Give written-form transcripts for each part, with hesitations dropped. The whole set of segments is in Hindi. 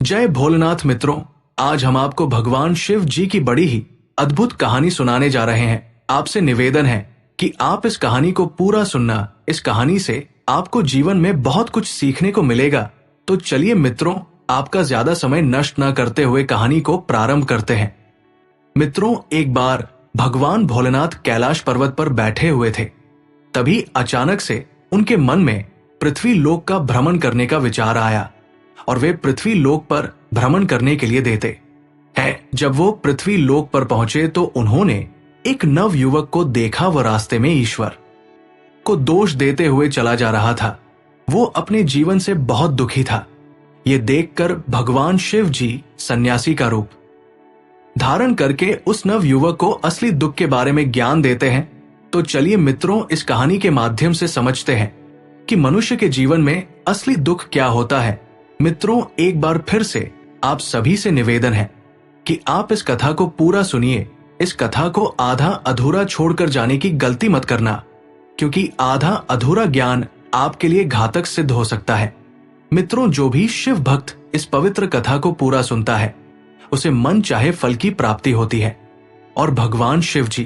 जय भोलेनाथ मित्रों, आज हम आपको भगवान शिव जी की बड़ी ही अद्भुत कहानी सुनाने जा रहे हैं। आपसे निवेदन है कि आप इस कहानी को पूरा सुनना। इस कहानी से आपको जीवन में बहुत कुछ सीखने को मिलेगा। तो चलिए मित्रों, आपका ज्यादा समय नष्ट न करते हुए कहानी को प्रारंभ करते हैं। मित्रों, एक बार भगवान भोलेनाथ कैलाश पर्वत पर बैठे हुए थे। तभी अचानक से उनके मन में पृथ्वी लोक का भ्रमण करने का विचार आया और वे पृथ्वी लोक पर भ्रमण करने के लिए देते हैं। जब वो पृथ्वी लोक पर पहुंचे तो उन्होंने एक नव युवक को देखा। वह रास्ते में ईश्वर को दोष देते हुए चला जा रहा था। वो अपने जीवन से बहुत दुखी था। ये देखकर भगवान शिव जी सन्यासी का रूप धारण करके उस नव युवक को असली दुख के बारे में ज्ञान देते हैं। तो चलिए मित्रों, इस कहानी के माध्यम से समझते हैं कि मनुष्य के जीवन में असली दुख क्या होता है। मित्रों, एक बार फिर से आप सभी से निवेदन है कि आप इस कथा को पूरा सुनिए। इस कथा को आधा अधूरा छोड़कर जाने की गलती मत करना, क्योंकि आधा अधूरा ज्ञान आपके लिए घातक सिद्ध हो सकता है। मित्रों, जो भी शिव भक्त इस पवित्र कथा को पूरा सुनता है उसे मन चाहे फल की प्राप्ति होती है और भगवान शिव जी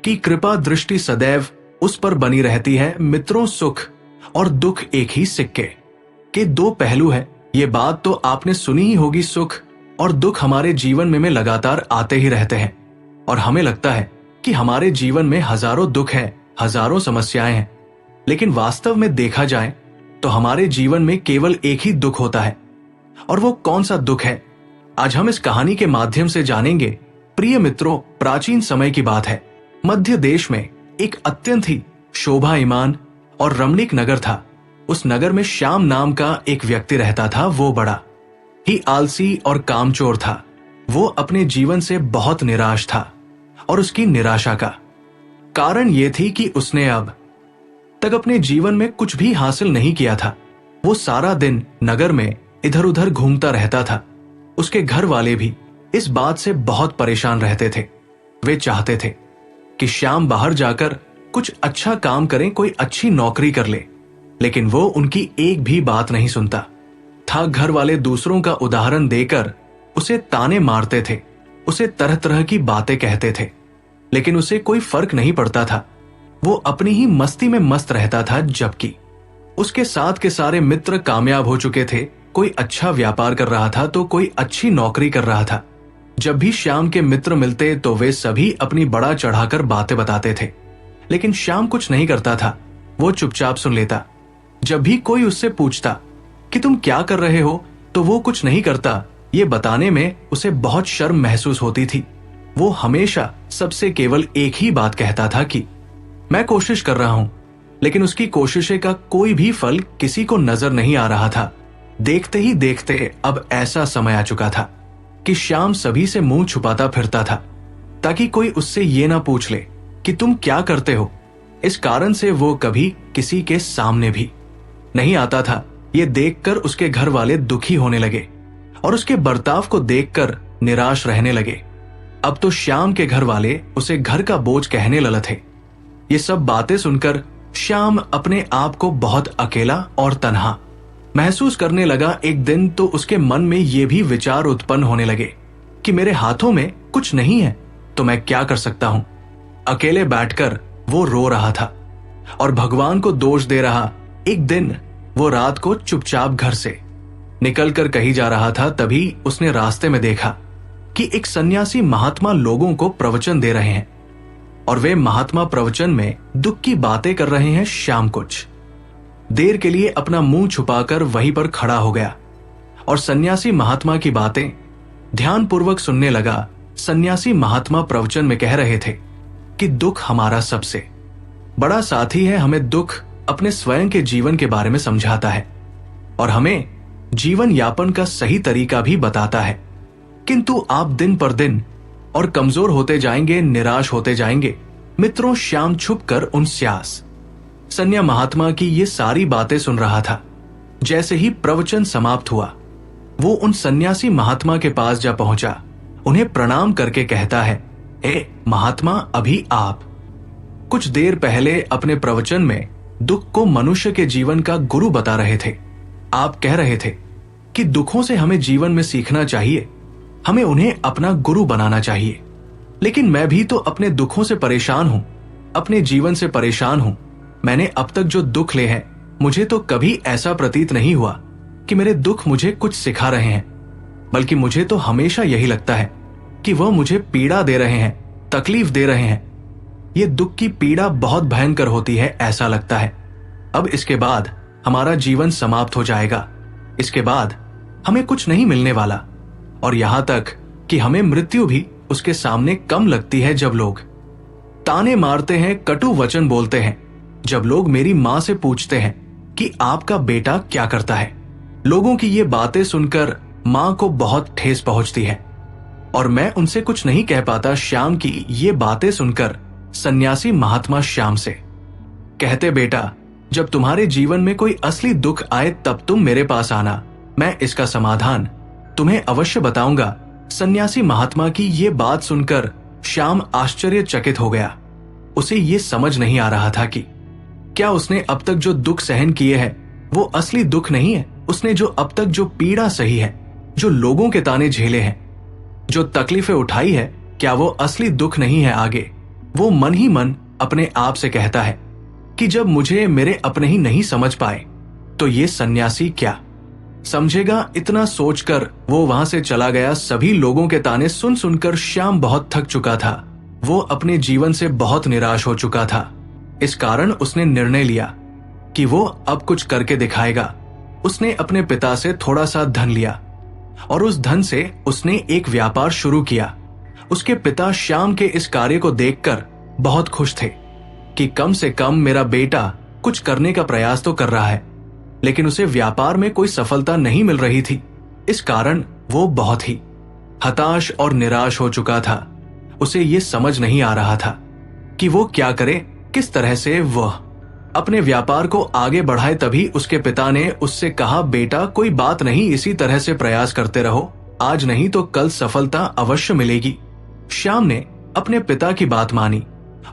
की कृपा दृष्टि सदैव उस पर बनी रहती है। मित्रों, सुख और दुख एक ही सिक्के के दो पहलू है। ये बात तो आपने सुनी ही होगी। सुख और दुख हमारे जीवन में लगातार आते ही रहते हैं और हमें लगता है कि हमारे जीवन में हजारों दुख हैं, हजारों समस्याएं हैं। लेकिन वास्तव में देखा जाए तो हमारे जीवन में केवल एक ही दुख होता है। और वो कौन सा दुख है, आज हम इस कहानी के माध्यम से जानेंगे। प्रिय मित्रों, प्राचीन समय की बात है। मध्य देश में एक अत्यंत ही शोभायमान और रमणीक नगर था। उस नगर में श्याम नाम का एक व्यक्ति रहता था। वो बड़ा ही आलसी और कामचोर था। वो अपने जीवन से बहुत निराश था और उसकी निराशा का कारण ये थी कि उसने अब तक अपने जीवन में कुछ भी हासिल नहीं किया था। वो सारा दिन नगर में इधर उधर घूमता रहता था। उसके घर वाले भी इस बात से बहुत परेशान रहते थे। वे चाहते थे कि श्याम बाहर जाकर कुछ अच्छा काम करें, कोई अच्छी नौकरी कर ले, लेकिन वो उनकी एक भी बात नहीं सुनता था। घर वाले दूसरों का उदाहरण देकर उसे ताने मारते थे, उसे तरह तरह की बातें कहते थे, लेकिन उसे कोई फर्क नहीं पड़ता था। वो अपनी ही मस्ती में मस्त रहता था, जबकि उसके साथ के सारे मित्र कामयाब हो चुके थे। कोई अच्छा व्यापार कर रहा था तो कोई अच्छी नौकरी कर रहा था। जब भी श्याम के मित्र मिलते तो वे सभी अपनी बड़ा चढ़ाकर बातें बताते थे, लेकिन श्याम कुछ नहीं करता था। वो चुपचाप सुन लेता। जब भी कोई उससे पूछता कि तुम क्या कर रहे हो तो वो कुछ नहीं करता। ये बताने में उसे बहुत शर्म महसूस होती थी। वो हमेशा सबसे केवल एक ही बात कहता था कि मैं कोशिश कर रहा हूं, लेकिन उसकी कोशिशें का कोई भी फल किसी को नजर नहीं आ रहा था। देखते ही देखते अब ऐसा समय आ चुका था कि श्याम सभी से मुंह छुपाता फिरता था, ताकि कोई उससे ये ना पूछ ले कि तुम क्या करते हो। इस कारण से वो कभी किसी के सामने भी नहीं आता था। ये देखकर उसके घर वाले दुखी होने लगे और उसके बर्ताव को देखकर निराश रहने लगे। अब तो श्याम के घर वाले उसे घर का बोझ कहने लगे थे। ये सब बातें सुनकर श्याम अपने आप को बहुत अकेला और तन्हा महसूस करने लगा। एक दिन तो उसके मन में ये भी विचार उत्पन्न होने लगे कि मेरे हाथों में कुछ नहीं है तो मैं क्या कर सकता हूं। अकेले बैठकर वो रो रहा था और भगवान को दोष दे रहा। एक दिन वो रात को चुपचाप घर से निकलकर कहीं जा रहा था। तभी उसने रास्ते में देखा कि एक सन्यासी महात्मा लोगों को प्रवचन दे रहे हैं और वे महात्मा प्रवचन में दुख की बातें कर रहे हैं। श्याम कुछ देर के लिए अपना मुंह छुपाकर वहीं पर खड़ा हो गया और सन्यासी महात्मा की बातें ध्यानपूर्वक सुनने लगा। सन्यासी महात्मा प्रवचन में कह रहे थे कि दुख हमारा सबसे बड़ा साथी है। हमें दुख अपने स्वयं के जीवन के बारे में समझाता है और हमें जीवन यापन का सही तरीका भी बताता है। किंतु आप दिन पर दिन और कमजोर होते जाएंगे, निराश होते जाएंगे। मित्रों, श्याम छुपकर उन सन्या महात्मा की ये सारी बातें सुन रहा था। जैसे ही प्रवचन समाप्त हुआ, वो उन सन्यासी महात्मा के पास जा पहुंचा। उन्हें प्रणाम करके कहता है, हे महात्मा, अभी आप कुछ देर पहले अपने प्रवचन में दुख को मनुष्य के जीवन का गुरु बता रहे थे। आप कह रहे थे कि दुखों से हमें जीवन में सीखना चाहिए, हमें उन्हें अपना गुरु बनाना चाहिए। लेकिन मैं भी तो अपने दुखों से परेशान हूं, अपने जीवन से परेशान हूं। मैंने अब तक जो दुख ले हैं, मुझे तो कभी ऐसा प्रतीत नहीं हुआ कि मेरे दुख मुझे कुछ सिखा रहे हैं, बल्कि मुझे तो हमेशा यही लगता है कि वह मुझे पीड़ा दे रहे हैं, तकलीफ दे रहे हैं। ये दुख की पीड़ा बहुत भयंकर होती है, ऐसा लगता है। अब इसके बाद हमारा जीवन समाप्त हो जाएगा, इसके बाद हमें कुछ नहीं मिलने वाला, और यहां तक कि हमें मृत्यु भी उसके सामने कम लगती है। जब लोग ताने मारते हैं, कटु वचन बोलते हैं, जब लोग मेरी मां से पूछते हैं कि आपका बेटा क्या करता है, लोगों की ये बातें सुनकर मां को बहुत ठेस पहुंचती है, और मैं उनसे कुछ नहीं कह पाता। श्याम की ये बातें सुनकर सन्यासी महात्मा श्याम से कहते, बेटा, जब तुम्हारे जीवन में कोई असली दुख आए तब तुम मेरे पास आना, मैं इसका समाधान तुम्हें अवश्य बताऊंगा। सन्यासी महात्मा की ये बात सुनकर श्याम आश्चर्यचकित हो गया। उसे ये समझ नहीं आ रहा था कि क्या उसने अब तक जो दुख सहन किए हैं वो असली दुख नहीं है। उसने जो अब तक जो पीड़ा सही है, जो लोगों के ताने झेले हैं, जो तकलीफें उठाई है, क्या वो असली दुख नहीं है। आगे वो मन ही मन अपने आप से कहता है कि जब मुझे मेरे अपने ही नहीं समझ पाए तो ये सन्यासी क्या समझेगा। इतना सोचकर वो वहां से चला गया। सभी लोगों के ताने सुन सुनकर श्याम बहुत थक चुका था। वो अपने जीवन से बहुत निराश हो चुका था। इस कारण उसने निर्णय लिया कि वो अब कुछ करके दिखाएगा। उसने अपने पिता से थोड़ा सा धन लिया और उस धन से उसने एक व्यापार शुरू किया। उसके पिता श्याम के इस कार्य को देखकर बहुत खुश थे कि कम से कम मेरा बेटा कुछ करने का प्रयास तो कर रहा है, लेकिन उसे व्यापार में कोई सफलता नहीं मिल रही थी। इस कारण वो बहुत ही हताश और निराश हो चुका था। उसे ये समझ नहीं आ रहा था कि वो क्या करे, किस तरह से वह अपने व्यापार को आगे बढ़ाए। तभी उसके पिता ने उससे कहा, बेटा, कोई बात नहीं, इसी तरह से प्रयास करते रहो, आज नहीं तो कल सफलता अवश्य मिलेगी। श्याम ने अपने पिता की बात मानी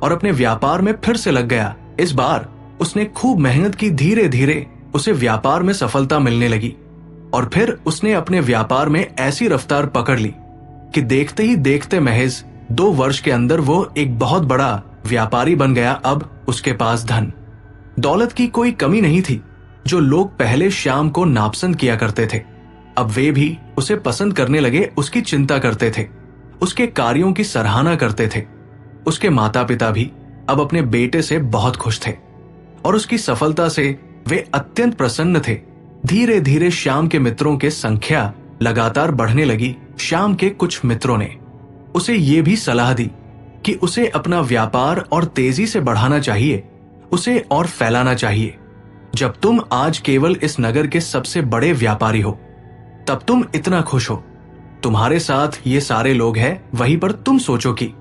और अपने व्यापार में फिर से लग गया। इस बार उसने खूब मेहनत की। धीरे धीरे उसे व्यापार में सफलता मिलने लगी और फिर उसने अपने व्यापार में ऐसी रफ्तार पकड़ ली कि देखते ही देखते महज 2 वर्ष के अंदर वो एक बहुत बड़ा व्यापारी बन गया। अब उसके पास धन दौलत की कोई कमी नहीं थी। जो लोग पहले श्याम को नापसंद किया करते थे, अब वे भी उसे पसंद करने लगे, उसकी चिंता करते थे, उसके कार्यों की सराहना करते थे। उसके माता पिता भी अब अपने बेटे से बहुत खुश थे और उसकी सफलता से वे अत्यंत प्रसन्न थे। धीरे धीरे श्याम के मित्रों की संख्या लगातार बढ़ने लगी। श्याम के कुछ मित्रों ने उसे ये भी सलाह दी कि उसे अपना व्यापार और तेजी से बढ़ाना चाहिए, उसे और फैलाना चाहिए। जब तुम आज केवल इस नगर के सबसे बड़े व्यापारी हो, तब तुम इतना खुश हो, तुम्हारे साथ ये सारे लोग हैं, वहीं पर तुम सोचो कि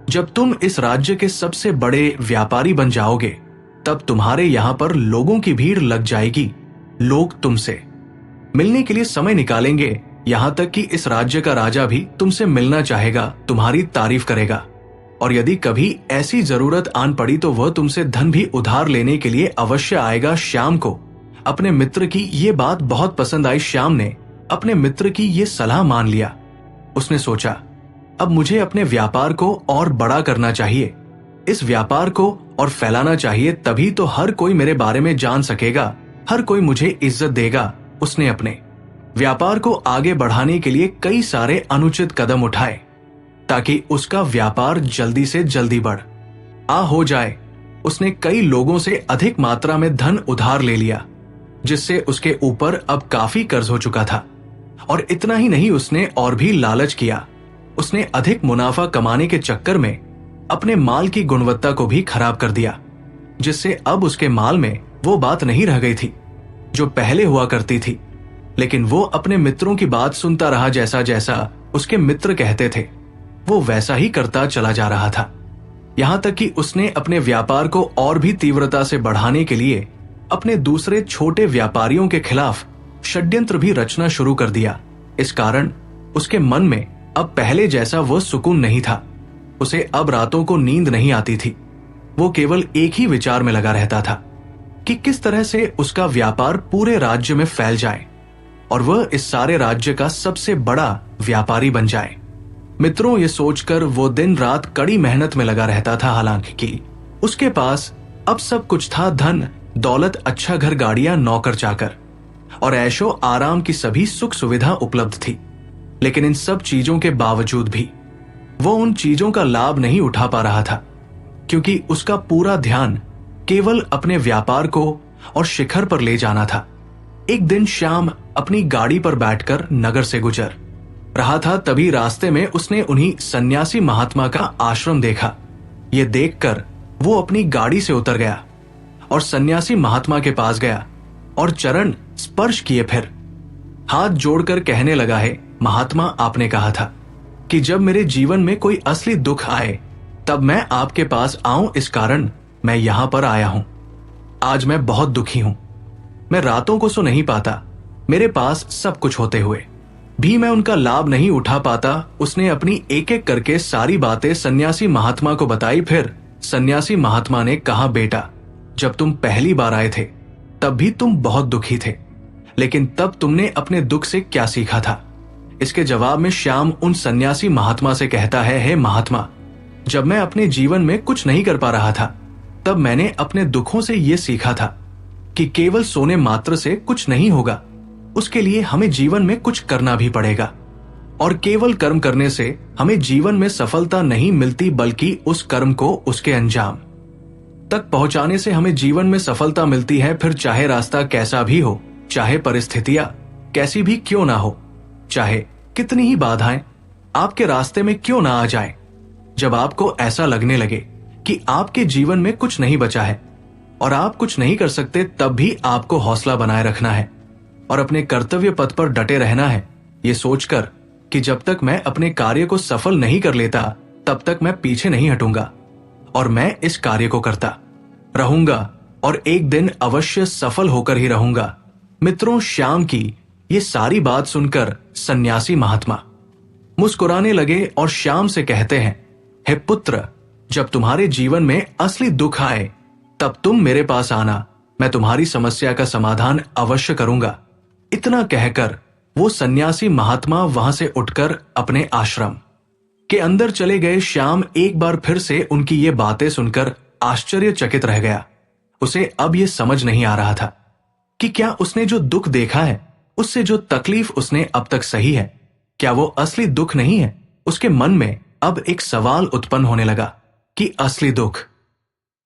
जब तुम इस राज्य के सबसे बड़े व्यापारी बन जाओगे, तब तुम्हारे यहां पर लोगों की भीड़ लग जाएगी। लोग तुमसे मिलने के लिए समय निकालेंगे, यहां तक कि इस राज्य का राजा भी तुमसे मिलना चाहेगा, तुम्हारी तारीफ करेगा, और यदि कभी ऐसी जरूरत आन पड़ी तो वह तुमसे धन भी उधार लेने के लिए अवश्य आएगा। श्याम को अपने मित्र की ये बात बहुत पसंद आई। श्याम ने अपने मित्र की ये सलाह मान लिया। उसने सोचा, अब मुझे अपने व्यापार को और बड़ा करना चाहिए, इस व्यापार को और फैलाना चाहिए, तभी तो हर कोई मेरे बारे में जान सकेगा, हर कोई मुझे इज्जत देगा। उसने अपने व्यापार को आगे बढ़ाने के लिए कई सारे अनुचित कदम उठाए ताकि उसका व्यापार जल्दी से जल्दी हो जाए। उसने कई लोगों से अधिक मात्रा में धन उधार ले लिया, जिससे उसके ऊपर अब काफी कर्ज हो चुका था। और इतना ही नहीं, उसने और भी लालच किया। उसने अधिक मुनाफा कमाने के चक्कर में अपने माल की गुणवत्ता को भी खराब कर दिया, जिससे अब उसके माल में वो बात नहीं रह गई थी जो पहले हुआ करती थी। लेकिन वो अपने मित्रों की बात सुनता रहा। जैसा जैसा उसके मित्र कहते थे, वो वैसा ही करता चला जा रहा था। यहां तक कि उसने अपने व्यापार को और भी तीव्रता से बढ़ाने के लिए अपने दूसरे छोटे व्यापारियों के खिलाफ षड्यंत्र भी रचना शुरू कर दिया। इस कारण उसके मन में अब पहले जैसा वो सुकून नहीं था। उसे अब रातों को नींद नहीं आती थी। वो केवल एक ही विचार में लगा रहता था कि किस तरह से उसका व्यापार पूरे राज्य में फैल जाए। और वह इस सारे राज्य का सबसे बड़ा व्यापारी बन जाए। मित्रों, ये सोचकर वो दिन रात कड़ी मेहनत में लगा रहता था। हालांकि उसके पास अब सब कुछ था, धन दौलत, अच्छा घर, गाड़ियां, नौकर चाकर और ऐशो आराम की सभी सुख सुविधा उपलब्ध थी। लेकिन इन सब चीजों के बावजूद भी वो उन चीजों का लाभ नहीं उठा पा रहा था, क्योंकि उसका पूरा ध्यान केवल अपने व्यापार को और शिखर पर ले जाना था। एक दिन श्याम अपनी गाड़ी पर बैठकर नगर से गुजर रहा था, तभी रास्ते में उसने उन्हीं सन्यासी महात्मा का आश्रम देखा। ये देखकर वो अपनी गाड़ी से उतर गया और सन्यासी महात्मा के पास गया और चरण स्पर्श किए, फिर हाथ जोड़कर कहने लगा, है महात्मा, आपने कहा था कि जब मेरे जीवन में कोई असली दुख आए तब मैं आपके पास आऊं, इस कारण मैं यहां पर आया हूं। आज मैं बहुत दुखी हूं। मैं रातों को सो नहीं पाता। मेरे पास सब कुछ होते हुए भी मैं उनका लाभ नहीं उठा पाता। उसने अपनी एक एक करके सारी बातें सन्यासी महात्मा को बताई। फिर सन्यासी महात्मा ने कहा, बेटा, जब तुम पहली बार आए थे तब भी तुम बहुत दुखी थे, लेकिन तब तुमने अपने दुख से क्या सीखा था? इसके जवाब में श्याम उन सन्यासी महात्मा से कहता है, हे महात्मा, जब मैं अपने जीवन में कुछ नहीं कर पा रहा था तब मैंने अपने दुखों से यह सीखा था कि केवल सोने मात्र से कुछ नहीं होगा, उसके लिए हमें जीवन में कुछ करना भी पड़ेगा। और केवल कर्म करने से हमें जीवन में सफलता नहीं मिलती, बल्कि उस कर्म को उसके अंजाम तक पहुंचाने से हमें जीवन में सफलता मिलती है। फिर चाहे रास्ता कैसा भी हो, चाहे परिस्थितियां कैसी भी क्यों ना हो, चाहे कितनी ही बाधाएं आपके रास्ते में क्यों ना आ जाए, जब आपको ऐसा लगने लगे कि आपके जीवन में कुछ नहीं बचा है और आप कुछ नहीं कर सकते, तब भी आपको हौसला बनाए रखना है और अपने कर्तव्य पथ पर डटे रहना है, ये सोचकर कि जब तक मैं अपने कार्य को सफल नहीं कर लेता तब तक मैं पीछे नहीं हटूंगा और मैं इस कार्य को करता रहूंगा और एक दिन अवश्य सफल होकर ही रहूंगा। मित्रों, श्याम की ये सारी बात सुनकर सन्यासी महात्मा मुस्कुराने लगे और श्याम से कहते हैं, हे पुत्र, जब तुम्हारे जीवन में असली दुख आए तब तुम मेरे पास आना, मैं तुम्हारी समस्या का समाधान अवश्य करूंगा। इतना कहकर वो सन्यासी महात्मा वहां से उठकर अपने आश्रम के अंदर चले गए। श्याम एक बार फिर से उनकी ये बातें सुनकर आश्चर्यचकित रह गया। उसे अब ये समझ नहीं आ रहा था कि क्या उसने जो दुख देखा है, उससे जो तकलीफ उसने अब तक सही है, क्या वो असली दुख नहीं है? उसके मन में अब एक सवाल उत्पन्न होने लगा कि असली दुख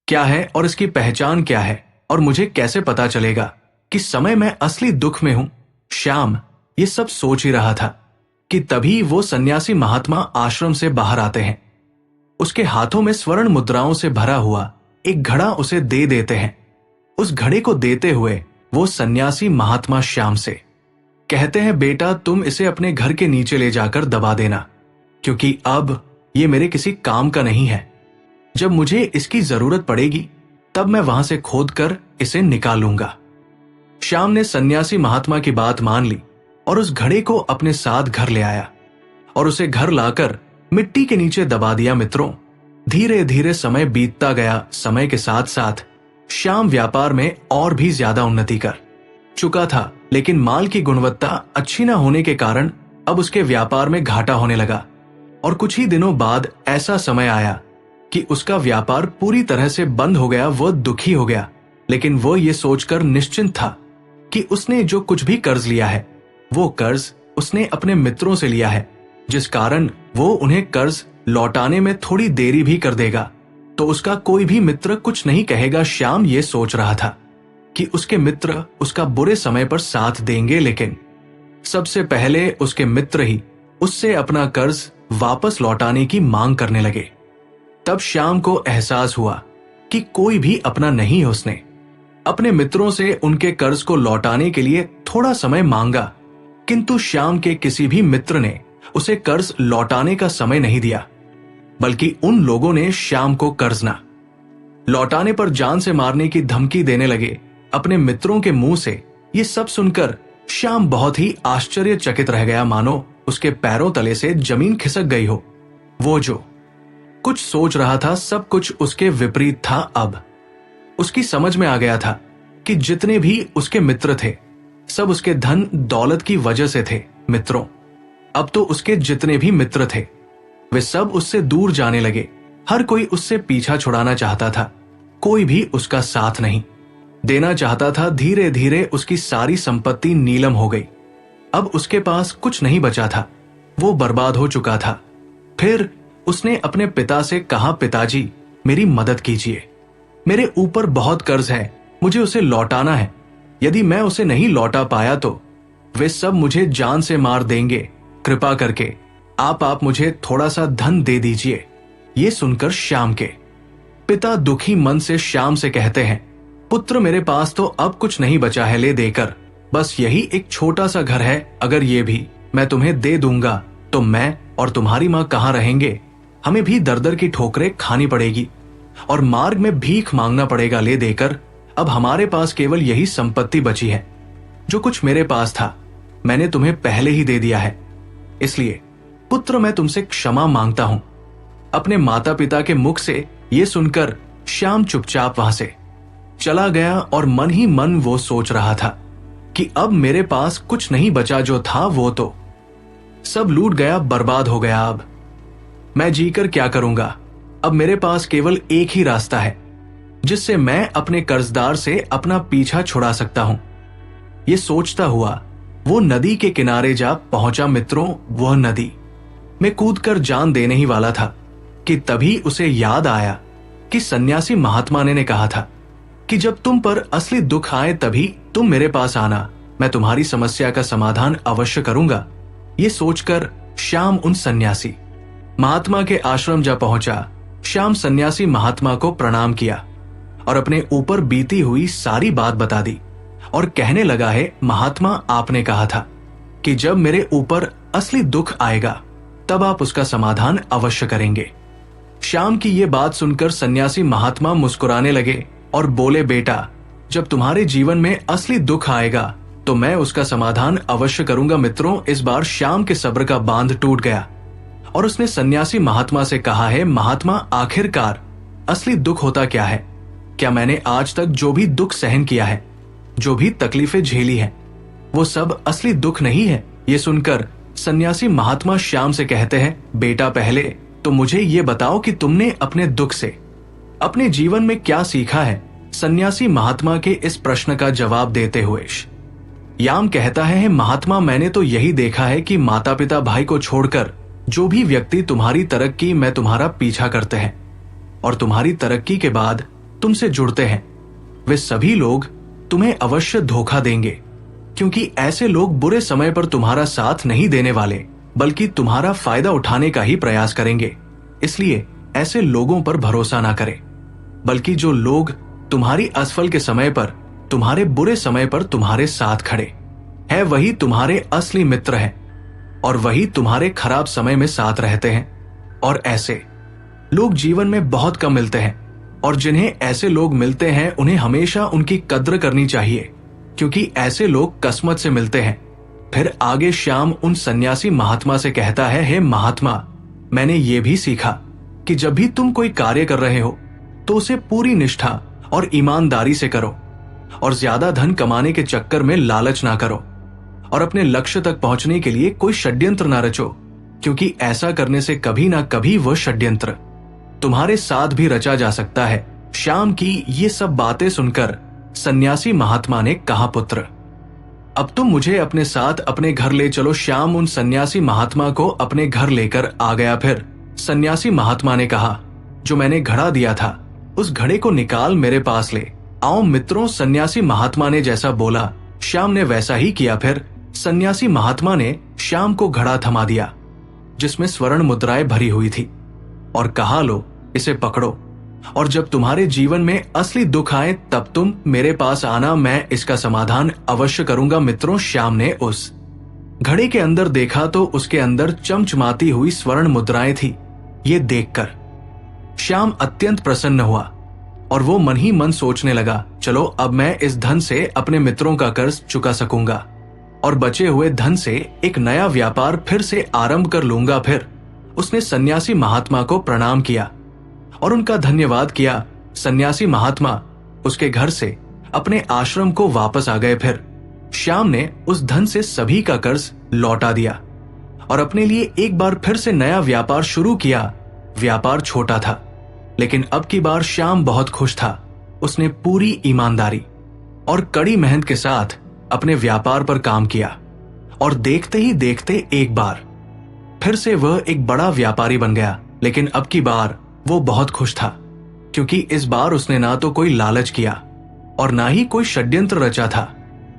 क्या है और इसकी पहचान क्या है, और मुझे कैसे पता चलेगा कि समय मैं असली दुख में हूं? श्याम ये सब सोच ही रहा था कि तभी वो सन्यासी महात्मा आश्रम से बाहर आते हैं। उसके हाथों में स्वर्ण मुद्राओं से भरा हुआ एक घड़ा उसे दे देते हैं। उस घड़े को देते हुए वो सन्यासी महात्मा श्याम से कहते हैं, बेटा, तुम इसे अपने घर के नीचे ले जाकर दबा देना, क्योंकि अब ये मेरे किसी काम का नहीं है। जब मुझे इसकी जरूरत पड़ेगी तब मैं वहां से खोद कर इसे निकालूंगा। श्याम ने सन्यासी महात्मा की बात मान ली और उस घड़े को अपने साथ घर ले आया और उसे घर लाकर मिट्टी के नीचे दबा दिया। मित्रों, धीरे धीरे समय बीतता गया। समय के साथ साथ श्याम व्यापार में और भी ज्यादा उन्नति कर चुका था, लेकिन माल की गुणवत्ता अच्छी न होने के कारण अब उसके व्यापार में घाटा होने लगा। और कुछ ही दिनों बाद ऐसा समय आया कि उसका व्यापार पूरी तरह से बंद हो गया। वो दुखी हो गया, लेकिन वो ये सोचकर निश्चिंत था कि उसने जो कुछ भी कर्ज लिया है वो कर्ज उसने अपने मित्रों से लिया है, जिस कारण वो उन्हें कर्ज लौटाने में थोड़ी देरी भी कर देगा तो उसका कोई भी मित्र कुछ नहीं कहेगा। श्याम ये सोच रहा था कि उसके मित्र उसका बुरे समय पर साथ देंगे, लेकिन सबसे पहले उसके मित्र ही उससे अपना कर्ज वापस लौटाने की मांग करने लगे। तब श्याम को एहसास हुआ कि कोई भी अपना नहीं है। उसने अपने मित्रों से उनके कर्ज को लौटाने के लिए थोड़ा समय मांगा, किंतु श्याम के किसी भी मित्र ने उसे कर्ज लौटाने का समय नहीं दिया, बल्कि उन लोगों ने श्याम को कर्ज ना लौटाने पर जान से मारने की धमकी देने लगे। अपने मित्रों के मुंह से ये सब सुनकर श्याम बहुत ही आश्चर्यचकित रह गया, मानो उसके पैरों तले से जमीन खिसक गई हो। वो जो कुछ सोच रहा था सब कुछ उसके विपरीत था। अब उसकी समझ में आ गया था कि जितने भी उसके मित्र थे सब उसके धन दौलत की वजह से थे मित्रों। अब तो उसके जितने भी मित्र थे वे सब उससे दूर जाने लगे। हर कोई उससे पीछा छुड़ाना चाहता था, कोई भी उसका साथ नहीं देना चाहता था। धीरे धीरे उसकी सारी संपत्ति नीलम हो गई। अब उसके पास कुछ नहीं बचा था, वो बर्बाद हो चुका था। फिर उसने अपने पिता से कहा, पिताजी मेरी मदद कीजिए, मेरे ऊपर बहुत कर्ज है, मुझे उसे लौटाना है। यदि मैं उसे नहीं लौटा पाया तो वे सब मुझे जान से मार देंगे। कृपा करके आप मुझे थोड़ा सा धन दे दीजिए। ये सुनकर श्याम के पिता दुखी मन से श्याम से कहते हैं, पुत्र मेरे पास तो अब कुछ नहीं बचा है, ले देकर बस यही एक छोटा सा घर है। अगर ये भी मैं तुम्हें दे दूंगा तो मैं और तुम्हारी माँ कहाँ रहेंगे? हमें भी दर दर की ठोकरें खानी पड़ेगी और मार्ग में भीख मांगना पड़ेगा। ले देकर अब हमारे पास केवल यही संपत्ति बची है। जो कुछ मेरे पास था मैंने तुम्हें पहले ही दे दिया है, इसलिए पुत्र मैं तुमसे क्षमा मांगता हूं। अपने माता पिता के मुख से ये सुनकर श्याम चुपचाप वहां से चला गया और मन ही मन वो सोच रहा था कि अब मेरे पास कुछ नहीं बचा, जो था वो तो सब लूट गया, बर्बाद हो गया। अब मैं जीकर क्या करूंगा? अब मेरे पास केवल एक ही रास्ता है जिससे मैं अपने कर्जदार से अपना पीछा छुड़ा सकता हूं। ये सोचता हुआ वो नदी के किनारे जा पहुंचा। मित्रों, वह नदी में कूदकर जान देने ही वाला था कि तभी उसे याद आया कि सन्यासी महात्मा ने कहा था कि जब तुम पर असली दुख आए तभी तुम मेरे पास आना, मैं तुम्हारी समस्या का समाधान अवश्य करूंगा। ये सोचकर श्याम उन सन्यासी महात्मा के आश्रम जा पहुंचा। श्याम सन्यासी महात्मा को प्रणाम किया और अपने ऊपर बीती हुई सारी बात बता दी और कहने लगा है, महात्मा आपने कहा था कि जब मेरे ऊपर असली दुख आएगा तब आप उसका समाधान अवश्य करेंगे। श्याम की ये बात सुनकर सन्यासी महात्मा मुस्कुराने लगे और बोले, बेटा जब तुम्हारे जीवन में असली दुख आएगा तो मैं उसका समाधान अवश्य करूंगा। मित्रों, इस बार श्याम के सब्र का बांध टूट गया और उसने सन्यासी महात्मा से कहा है, महात्मा आखिरकार असली दुख होता क्या है? क्या मैंने आज तक जो भी दुख सहन किया है, जो भी तकलीफें झेली हैं, वो सब असली दुख नहीं है? ये सुनकर सन्यासी महात्मा श्याम से कहते हैं, बेटा पहले तो मुझे ये बताओ कि तुमने अपने दुख से अपने जीवन में क्या सीखा है? सन्यासी महात्मा के इस प्रश्न का जवाब देते हुए याम कहता है, महात्मा मैंने तो यही देखा है कि माता पिता भाई को छोड़कर जो भी व्यक्ति तुम्हारी तरक्की में तुम्हारा पीछा करते हैं और तुम्हारी तरक्की के बाद तुमसे जुड़ते हैं, वे सभी लोग तुम्हें अवश्य धोखा देंगे, क्योंकि ऐसे लोग बुरे समय पर तुम्हारा साथ नहीं देने वाले बल्कि तुम्हारा फायदा उठाने का ही प्रयास करेंगे। इसलिए ऐसे लोगों पर भरोसा ना करें, बल्कि जो लोग तुम्हारी असफल के समय पर, तुम्हारे बुरे समय पर तुम्हारे साथ खड़े हैं, वही तुम्हारे असली मित्र हैं और वही तुम्हारे खराब समय में साथ रहते हैं। और ऐसे लोग जीवन में बहुत कम मिलते हैं और जिन्हें ऐसे लोग मिलते हैं उन्हें हमेशा उनकी कद्र करनी चाहिए, क्योंकि ऐसे लोग किस्मत से मिलते हैं। फिर आगे श्याम उन सन्यासी महात्मा से कहता है, हे महात्मा, मैंने ये भी सीखा कि जब भी तुम कोई कार्य कर रहे हो तो उसे पूरी निष्ठा और ईमानदारी से करो और ज्यादा धन कमाने के चक्कर में लालच ना करो और अपने लक्ष्य तक पहुंचने के लिए कोई षड्यंत्र ना रचो, क्योंकि ऐसा करने से कभी ना कभी वह षड्यंत्र तुम्हारे साथ भी रचा जा सकता है। श्याम की ये सब बातें सुनकर सन्यासी महात्मा ने कहा, पुत्र अब तुम मुझे अपने साथ अपने घर ले चलो। श्याम उन सन्यासी महात्मा को अपने घर लेकर आ गया। फिर सन्यासी महात्मा ने कहा, जो मैंने घड़ा दिया था उस घड़े को निकाल मेरे पास ले आओ। मित्रों, सन्यासी महात्मा ने जैसा बोला श्याम ने वैसा ही किया। फिर सन्यासी महात्मा ने श्याम को घड़ा थमा दिया जिसमें स्वर्ण मुद्राएं भरी हुई थी और कहा, लो इसे पकड़ो और जब तुम्हारे जीवन में असली दुख आए तब तुम मेरे पास आना, मैं इसका समाधान अवश्य करूंगा। मित्रों, श्याम ने उस घड़े के अंदर देखा तो उसके अंदर चमचमाती हुई स्वर्ण मुद्राएं थी। ये देखकर श्याम अत्यंत प्रसन्न हुआ और वो मन ही मन सोचने लगा, चलो अब मैं इस धन से अपने मित्रों का कर्ज चुका सकूंगा और बचे हुए धन से एक नया व्यापार फिर से आरंभ कर लूंगा। फिर उसने सन्यासी महात्मा को प्रणाम किया और उनका धन्यवाद किया। सन्यासी महात्मा उसके घर से अपने आश्रम को वापस आ गए। फिर श्याम ने उस धन से सभी का कर्ज लौटा दिया और अपने लिए एक बार फिर से नया व्यापार शुरू किया। व्यापार छोटा था, लेकिन अब की बार श्याम बहुत खुश था। उसने पूरी ईमानदारी और कड़ी मेहनत के साथ अपने व्यापार पर काम किया और देखते ही देखते एक बार फिर से वह एक बड़ा व्यापारी बन गया। लेकिन अब की बार वो बहुत खुश था, क्योंकि इस बार उसने ना तो कोई लालच किया और ना ही कोई षड्यंत्र रचा था।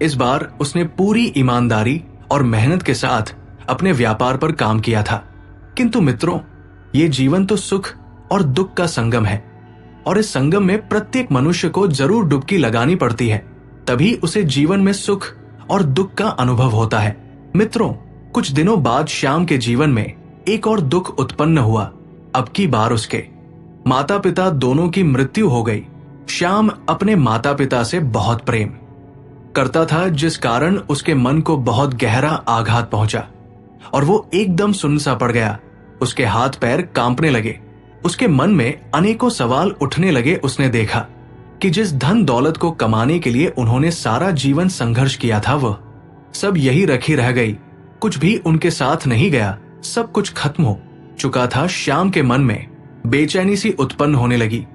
इस बार उसने पूरी ईमानदारी और मेहनत के साथ अपने व्यापार पर काम किया था। किंतु मित्रों, ये जीवन तो सुख और दुख का संगम है और इस संगम में प्रत्येक मनुष्य को जरूर डुबकी लगानी पड़ती है, तभी उसे जीवन में सुख और दुख का अनुभव होता है। मित्रों, कुछ दिनों बाद श्याम के जीवन में एक और दुख उत्पन्न हुआ। अब की बार उसके माता पिता दोनों की मृत्यु हो गई। श्याम अपने माता पिता से बहुत प्रेम करता था, जिस कारण उसके मन को बहुत गहरा आघात पहुंचा और वो एकदम सुन्न सा पड़ गया। उसके हाथ पैर कांपने लगे। उसके मन में अनेकों सवाल उठने लगे। उसने देखा कि जिस धन दौलत को कमाने के लिए उन्होंने सारा जीवन संघर्ष किया था, वह सब यही रखी रह गई। कुछ भी उनके साथ नहीं गया। सब कुछ खत्म हो चुका था। श्याम के मन में बेचैनी सी उत्पन्न होने लगी।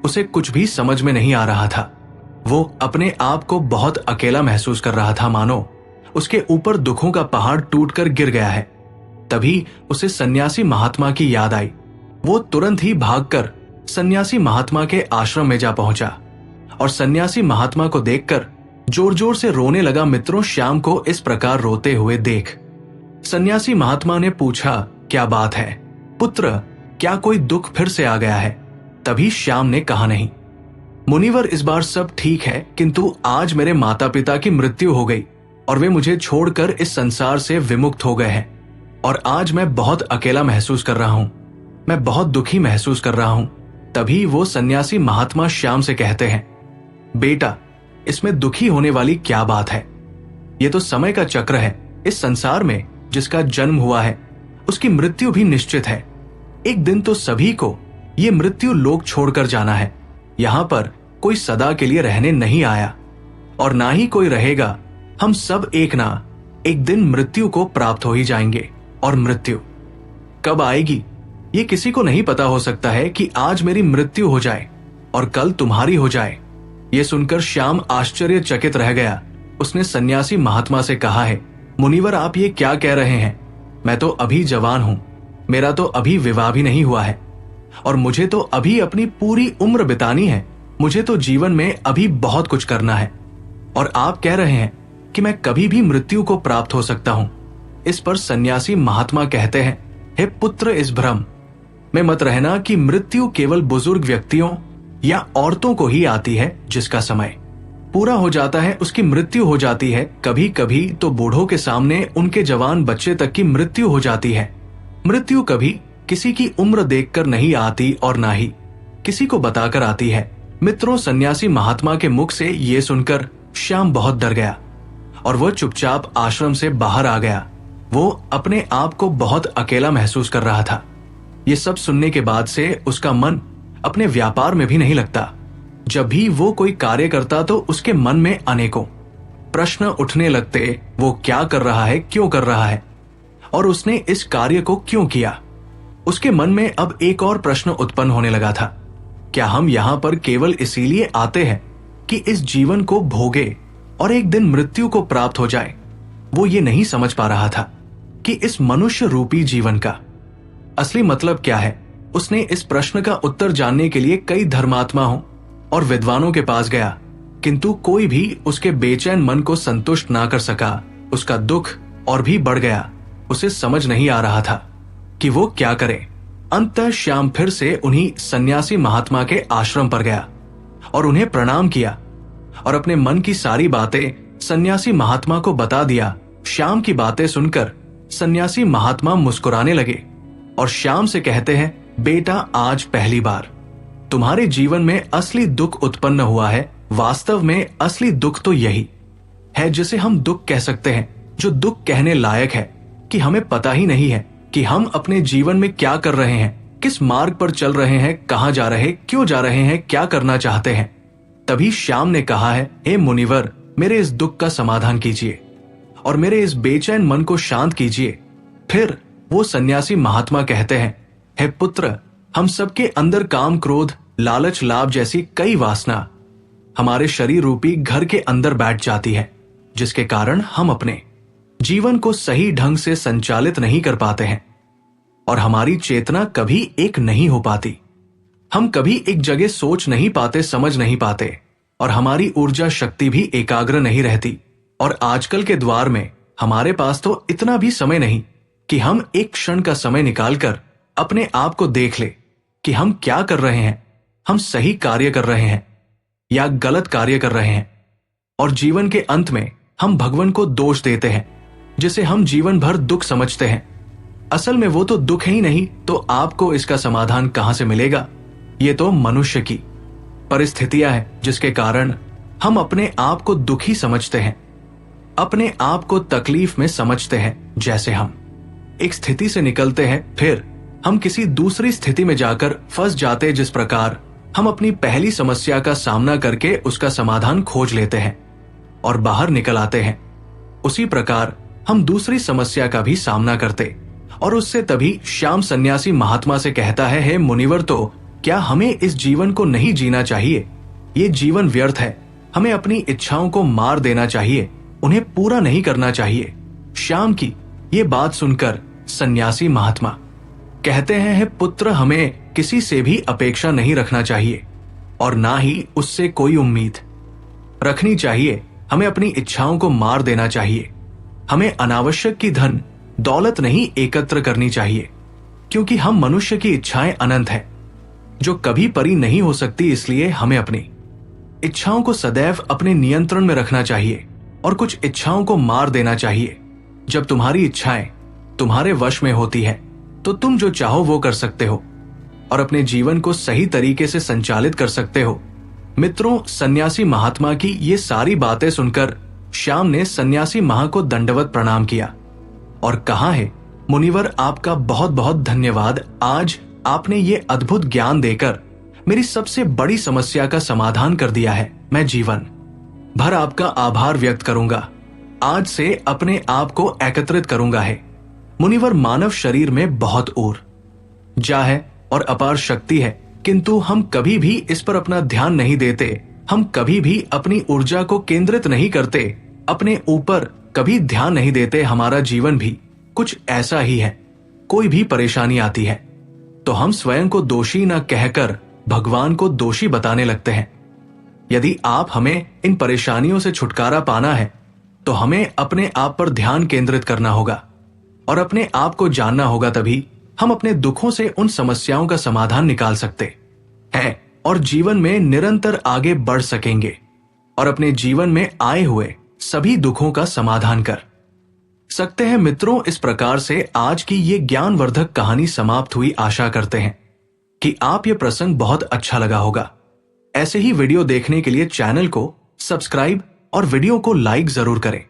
उसे कुछ भी समझ में नहीं आ रहा था। वो अपने आप को बहुत अकेला महसूस कर रहा था, मानो उसके ऊपर दुखों का पहाड़ टूटकर गिर गया है। तभी उसे सन्यासी महात्मा की याद आई। वो तुरंत ही भागकर सन्यासी महात्मा के आश्रम में जा पहुंचा और सन्यासी महात्मा को देखकर जोर जोर से रोने लगा। मित्रों, श्याम को इस प्रकार रोते हुए देख सन्यासी महात्मा ने पूछा, क्या बात है पुत्र, क्या कोई दुख फिर से आ गया है? तभी श्याम ने कहा, नहीं मुनिवर, इस बार सब ठीक है, किंतु आज मेरे माता पिता की मृत्यु हो गई और वे मुझे छोड़कर इस संसार से विमुक्त हो गए हैं और आज मैं बहुत अकेला महसूस कर रहा हूं। मैं बहुत दुखी महसूस कर रहा हूं। तभी वो सन्यासी महात्मा श्याम से कहते हैं, बेटा, इसमें दुखी होने वाली क्या बात है? ये तो समय का चक्र है। इस संसार में जिसका जन्म हुआ है उसकी मृत्यु भी निश्चित है। एक दिन तो सभी को ये मृत्यु लोक छोड़कर जाना है। यहां पर कोई सदा के लिए रहने नहीं आया और ना ही कोई रहेगा। हम सब एक ना एक दिन मृत्यु को प्राप्त हो ही जाएंगे। और मृत्यु कब आएगी ये किसी को नहीं पता। हो सकता है कि आज मेरी मृत्यु हो जाए और कल तुम्हारी हो जाए। ये सुनकर श्याम आश्चर्यचकित रह गया। उसने सन्यासी महात्मा से कहा है, मुनिवर, आप ये क्या कह रहे हैं? मैं तो अभी जवान हूं, मेरा तो अभी विवाह भी नहीं हुआ है और मुझे तो अभी अपनी पूरी उम्र बितानी है। मुझे तो जीवन में अभी बहुत कुछ करना है और आप कह रहे हैं कि मैं कभी भी मृत्यु को प्राप्त हो सकता हूं। इस पर सन्यासी महात्मा कहते हैं, हे पुत्र, इस भ्रम में मत रहना कि मृत्यु केवल बुजुर्ग व्यक्तियों या औरतों को ही आती है। जिसका समय पूरा हो जाता है उसकी मृत्यु हो जाती है। कभी कभी तो बूढ़ों के सामने उनके जवान बच्चे तक की मृत्यु हो जाती है। मृत्यु कभी किसी की उम्र देखकर नहीं आती और ना ही किसी को बताकर आती है। मित्रों, सन्यासी महात्मा के मुख से ये सुनकर श्याम बहुत डर गया और वह चुपचाप आश्रम से बाहर आ गया। वो अपने आप को बहुत अकेला महसूस कर रहा था। ये सब सुनने के बाद से उसका मन अपने व्यापार में भी नहीं लगता। जब भी वो कोई कार्य करता तो उसके मन में अनेकों प्रश्न उठने लगते। वो क्या कर रहा है, क्यों कर रहा है और उसने इस कार्य को क्यों किया? उसके मन में अब एक और प्रश्न उत्पन्न होने लगा था, क्या हम यहां पर केवल इसीलिए आते हैं कि इस जीवन को भोगे और एक दिन मृत्यु को प्राप्त हो जाए? वो ये नहीं समझ पा रहा था कि इस मनुष्य रूपी जीवन का असली मतलब क्या है। उसने इस प्रश्न का उत्तर जानने के लिए कई धर्मात्माओं और विद्वानों के पास गया, किंतु कोई भी उसके बेचैन मन को संतुष्ट ना कर सका। उसका दुख और भी बढ़ गया। उसे समझ नहीं आ रहा था कि वो क्या करे। अंततः श्याम फिर से उन्हीं सन्यासी महात्मा के आश्रम पर गया और उन्हें प्रणाम किया और अपने मन की सारी बातें सन्यासी महात्मा को बता दिया। श्याम की बातें सुनकर सन्यासी महात्मा मुस्कुराने लगे और श्याम से कहते हैं, बेटा, आज पहली बार तुम्हारे जीवन में असली दुख उत्पन्न हुआ है। वास्तव में असली दुख तो यही है जिसे हम दुख कह सकते हैं, जो दुख कहने लायक है कि हमें पता ही नहीं है कि हम अपने जीवन में क्या कर रहे हैं, किस मार्ग पर चल रहे हैं, कहां जा रहे, क्यों जा रहे हैं, क्या करना चाहते हैं। तभी श्याम ने कहा है, हे मुनिवर, मेरे इस दुख का समाधान कीजिए और मेरे इस बेचैन मन को शांत कीजिए। फिर वो सन्यासी महात्मा कहते हैं, हे पुत्र, हम सबके अंदर काम, क्रोध, लालच, लाभ जैसी कई वासना हमारे शरीर रूपी घर के अंदर बैठ जाती है, जिसके कारण हम अपने जीवन को सही ढंग से संचालित नहीं कर पाते हैं और हमारी चेतना कभी एक नहीं हो पाती। हम कभी एक जगह सोच नहीं पाते, समझ नहीं पाते और हमारी ऊर्जा शक्ति भी एकाग्र नहीं रहती। और आजकल के द्वार में हमारे पास तो इतना भी समय नहीं कि हम एक क्षण का समय निकालकर अपने आप को देख ले कि हम क्या कर रहे हैं, हम सही कार्य कर रहे हैं या गलत कार्य कर रहे हैं। और जीवन के अंत में हम भगवान को दोष देते हैं, जिसे हम जीवन भर दुख समझते हैं। असल में वो तो दुख ही नहीं, तो आपको इसका समाधान कहां से मिलेगा? ये तो मनुष्य की परिस्थितियां हैं, जिसके कारण हम अपने आप को दुखी समझते हैं, अपने आप को तकलीफ में समझते हैं। जैसे हम एक स्थिति से निकलते हैं, फिर हम किसी दूसरी स्थिति में जाकर फंस जाते, जिस प्रकार हम अपनी पहली समस्या का सामना करके उसका समाधान खोज लेते हैं और बाहर निकल आते हैं, उसी प्रकार हम दूसरी समस्या का भी सामना करते और उससे तभी श्याम सन्यासी महात्मा से कहता है, हे मुनिवर, तो क्या हमें इस जीवन को नहीं जीना चाहिए? ये जीवन व्यर्थ है, हमें अपनी इच्छाओं को मार देना चाहिए, उन्हें पूरा नहीं करना चाहिए। श्याम की ये बात सुनकर सन्यासी महात्मा कहते हैं, हे पुत्र, हमें किसी से भी अपेक्षा नहीं रखना चाहिए और ना ही उससे कोई उम्मीद रखनी चाहिए। हमें अपनी इच्छाओं को मार देना चाहिए। हमें अनावश्यक की धन दौलत नहीं एकत्र करनी चाहिए, क्योंकि हम मनुष्य की इच्छाएं अनंत है जो कभी पूरी नहीं हो सकती। इसलिए हमें अपनी इच्छाओं को सदैव अपने नियंत्रण में रखना चाहिए और कुछ इच्छाओं को मार देना चाहिए। जब तुम्हारी इच्छाएं तुम्हारे वश में होती है तो तुम जो चाहो वो कर सकते हो और अपने जीवन को सही तरीके से संचालित कर सकते हो। मित्रों, सन्यासी महात्मा की ये सारी बातें सुनकर श्याम ने सन्यासी महा को दंडवत प्रणाम किया और कहा, है मुनिवर, आपका बहुत बहुत धन्यवाद। आज आपने ये अद्भुत ज्ञान देकर मेरी सबसे बड़ी समस्या का समाधान कर दिया है। मैं जीवन भर आपका आभार व्यक्त करूंगा। आज से अपने आप को एकत्रित करूंगा। है मुनिवर, मानव शरीर में बहुत ऊर्जा है और अपार शक्ति है, किंतु हम कभी भी इस पर अपना ध्यान नहीं देते। हम कभी भी अपनी ऊर्जा को केंद्रित नहीं करते, अपने ऊपर कभी ध्यान नहीं देते। हमारा जीवन भी कुछ ऐसा ही है। कोई भी परेशानी आती है तो हम स्वयं को दोषी न कहकर भगवान को दोषी बताने लगते हैं। यदि आप हमें इन परेशानियों से छुटकारा पाना है तो हमें अपने आप पर ध्यान केंद्रित करना होगा और अपने आप को जानना होगा। तभी हम अपने दुखों से उन समस्याओं का समाधान निकाल सकते हैं और जीवन में निरंतर आगे बढ़ सकेंगे और अपने जीवन में आए हुए सभी दुखों का समाधान कर सकते हैं। मित्रों, इस प्रकार से आज की ये ज्ञानवर्धक कहानी समाप्त हुई। आशा करते हैं कि आप ये प्रसंग बहुत अच्छा लगा होगा। ऐसे ही वीडियो देखने के लिए चैनल को सब्सक्राइब और वीडियो को लाइक जरूर करें।